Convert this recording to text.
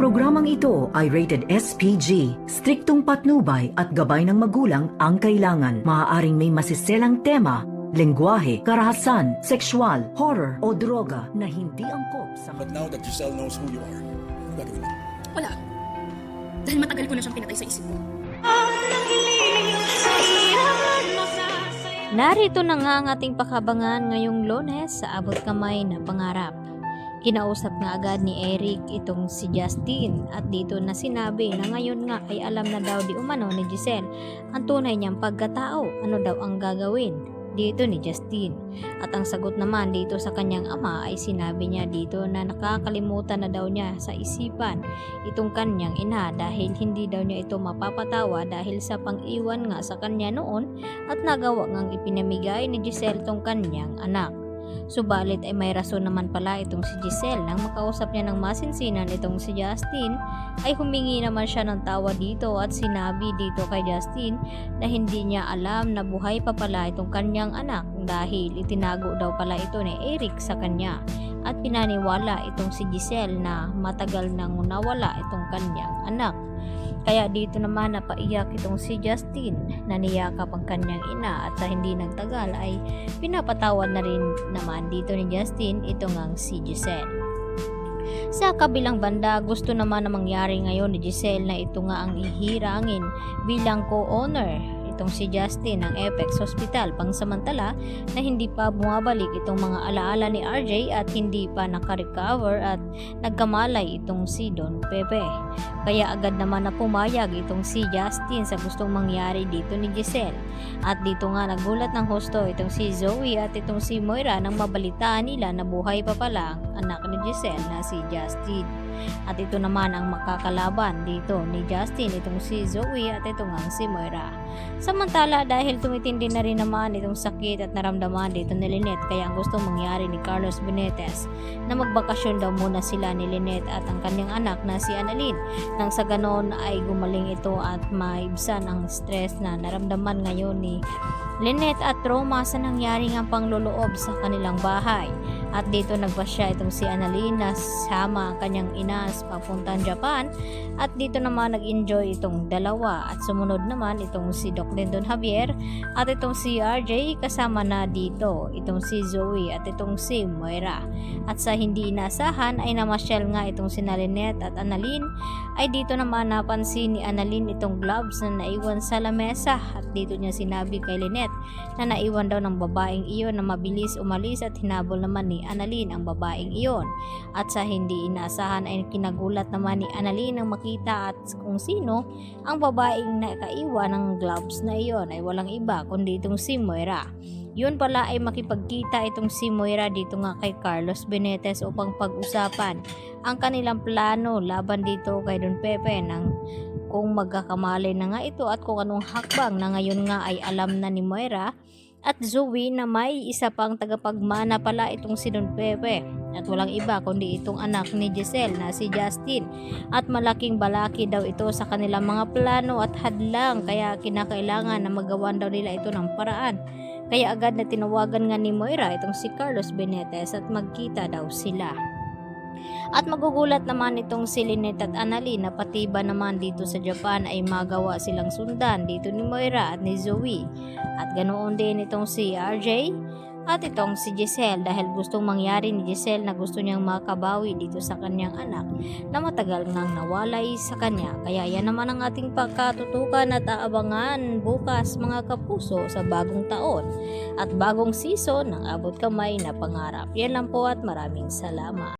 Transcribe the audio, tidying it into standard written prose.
programang ito ay rated SPG. Striktong patnubay at gabay ng magulang ang kailangan. Maaaring may masiselang tema, lengguwahe, karahasan, sexual, horror o droga na hindi angkop sa... But now that Giselle knows who you are, ano gagawin mo? Wala. Dahil matagal ko na siyang pinatay sa isip ko. Narito na nga ang ating pakabangan ngayong Lunes sa abot kamay na pangarap. Kinausap nga agad ni Eric itong si Justin at dito na sinabi na ngayon nga ay alam na daw di umano ni Giselle ang tunay niyang pagkatao, ano daw ang gagawin dito ni Justin. At ang sagot naman dito sa kanyang ama ay sinabi niya dito na nakakalimutan na daw niya sa isipan itong kanyang ina dahil hindi daw niya ito mapapatawa dahil sa pang-iwan nga sa kanya noon at nagawa ngang ipinamigay ni Giselle tong kanyang anak. Subalit ay may rason naman pala itong si Giselle nang makausap niya ng masinsinan itong si Justin ay humingi naman siya ng tawa dito at sinabi dito kay Justin na hindi niya alam na buhay pa pala itong kanyang anak dahil itinago daw pala ito ni Eric sa kanya at pinaniwala itong si Giselle na matagal nang nawala itong kanyang anak. Kaya dito naman napaiyak itong si Justin na niyakap ang kanyang ina at sa hindi nagtagal ay pinapatawad na rin naman dito ni Justin itong ang si Giselle. Sa kabilang banda, gusto naman na mangyari ngayon ni Giselle na ito nga ang ihirangin bilang co-owner itong si Justin ng Apex Hospital pangsamantala na hindi pa bumabalik itong mga alaala ni RJ at hindi pa nakarecover at nagkamalay itong si Don Pepe. Kaya agad naman na pumayag itong si Justin sa gustong mangyari dito ni Giselle. At dito nga nagulat ng husto itong si Zoe at itong si Moira nang mabalitaan nila na buhay pa pala ang anak ni Giselle na si Justin. At ito naman ang makakalaban dito ni Justin itong si Zoe at ito nga si Moira. Samantala dahil tumitindi na rin naman itong sakit at naramdaman dito ni Lynette kaya ang gustong mangyari ni Carlos Benitez na magbakasyon daw muna sila ni Lynette at ang kanyang anak na si Annalyn nang sa ganon ay gumaling ito at maibsan ang stress na naramdaman ngayon ni Lynette at trauma sa nangyaring ang pangloloob sa kanilang bahay. At dito nagpasya itong si Annalyn na sama ang kanyang ina sa papuntang Japan at dito naman nag-enjoy itong dalawa at sumunod naman itong si Doc Lindon Javier at itong si RJ kasama na dito itong si Zoe at itong si Moira. At sa hindi inasahan ay namasyal nga itong si Lynette at Annalyn ay dito naman napansin ni Annalyn itong gloves na naiwan sa lamesa at dito niya sinabi kay Lynette na naiwan daw ng babaeng iyon na mabilis umalis at hinabol naman ni Annalyn ang babaeng iyon. At sa hindi inaasahan ay kinagulat naman ni Annalyn nang makita at kung sino ang babaeng nakaiwan ng gloves na iyon ay walang iba kundi itong si Moira. Yun pala ay makipagkita itong si Moira dito nga kay Carlos Benitez upang pag-usapan ang kanilang plano laban dito kay Don Pepe nang kung magkakamali na nga ito at kung anong hakbang na ngayon nga ay alam na ni Moira at Zoe na may isa pang tagapagmana pala itong si Don Pepe at walang iba kundi itong anak ni Giselle na si Justin at malaking balaki daw ito sa kanilang mga plano at hadlang kaya kinakailangan na magawan daw nila ito ng paraan. Kaya agad na tinawagan nga ni Moira itong si Carlos Benitez at magkita daw sila. At magugulat naman itong si Lynette at Annalyn na pati ba naman dito sa Japan ay magawa silang sundan dito ni Moira at ni Zoe. At ganoon din itong si RJ at itong si Giselle dahil gustong mangyari ni Giselle na gusto niyang makabawi dito sa kanyang anak na matagal ngang nawalay sa kanya. Kaya yan naman ang ating pagkatutukan at aabangan bukas mga kapuso sa bagong taon at bagong season ng Abot Kamay na Pangarap. Yan lang po at maraming salamat.